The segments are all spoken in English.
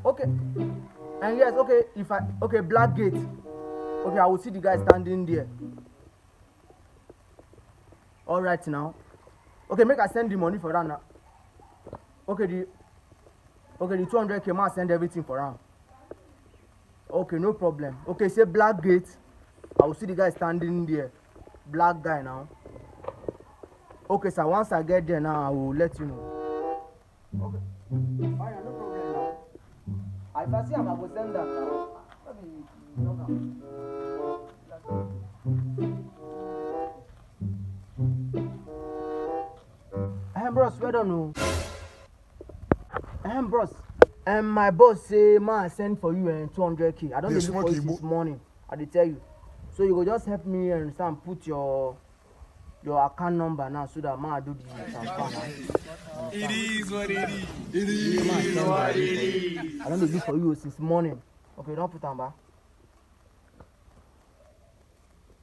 Okay. And yes, okay, Black Gate. Okay, I will see the guy standing there. All right now. Okay, make I send the money for that now. Okay, the 200K, I send everything for him. Okay, no problem. Okay, say Black Gate. I will see the guy standing there. Black guy now. Okay, sir, once I get there now, I will let you know. Okay. Alright, no problem now. If I see him, I will send that now. Bros, we don't know. Bros. My boss say, man, I send for you 200K. I don't need for you this morning. I did tell you. So you go just help me and put your account number now so that man I do the transfer. It is what it is. It is what it is. I don't need this for you since morning. Okay, don't put on back.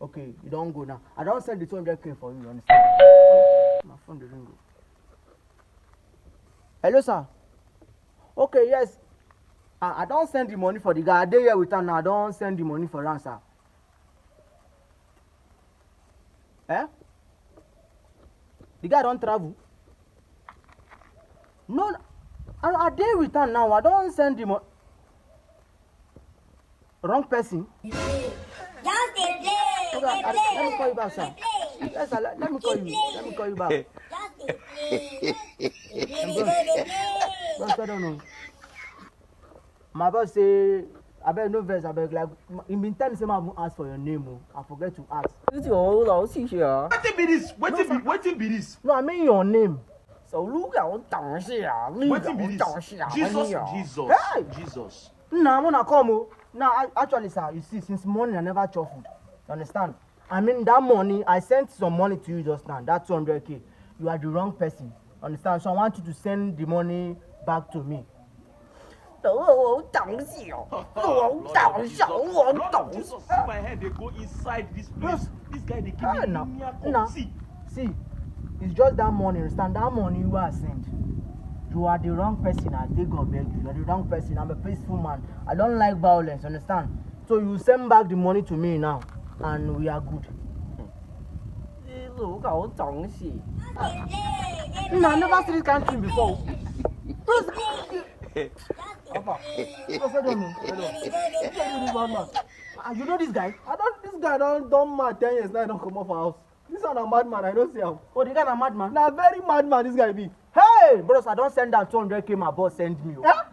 Okay, you don't go now. I don't send the 200K for you, understand? My phone didn't go. Hello, sir. Okay, yes. I don't send the money for the guy. I dey here with him now. I don't send the money for him, sir. Eh? The guy don't travel. No, I dey with him now. I don't send the money. Wrong person. Just they play. Okay, let me call you back, sir. Yes, sir, let me call you. Let me call you back. Just they play. Bros, I don't know. My boss say, I bet no verse, I bet like, in been time say I won't ask for your name. I forget to ask. It's your old here. What be this? What be this? No, I mean your name. So look at what What be this? Jesus. Hey! Jesus. Nah, I'm gonna come. Now, actually, sir, you see, since morning I never chop food. You understand? I mean, that money, I sent some money to you just now, that 200K. You are the wrong person. Understand? So I want you to send the money back to me. Lord Jesus, see my head, they go inside this place. This guy, they give me See, it's just that money, understand? That money you are sent. You are the wrong person. I take God beg you. You are the wrong person. I'm a peaceful man. I don't like violence, understand? So you send back the money to me now, and we are good. Look at what I never see this kind of thing before. You know this guy? This guy don't mad 10 years now. I don't come off house. This one a madman. I don't see him. Oh, the guy a madman? Nah, very madman. This guy be. Hey, bros, I don't send that 200K. My boss send me. Eh?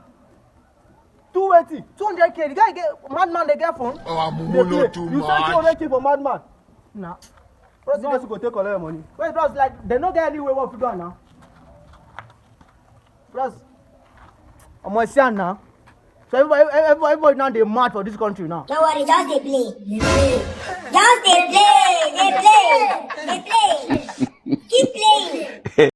280, 200K. The guy get madman. They get phone. Oh, I'm not too much. You send 200K for madman? Nah. Bros, you go take all your money. Wait, bros, like they don't get any way what you do now. Bros, I'm gonna say now. So everybody now they mad for this country now. Don't worry, just they play. Just they play. Keep playing.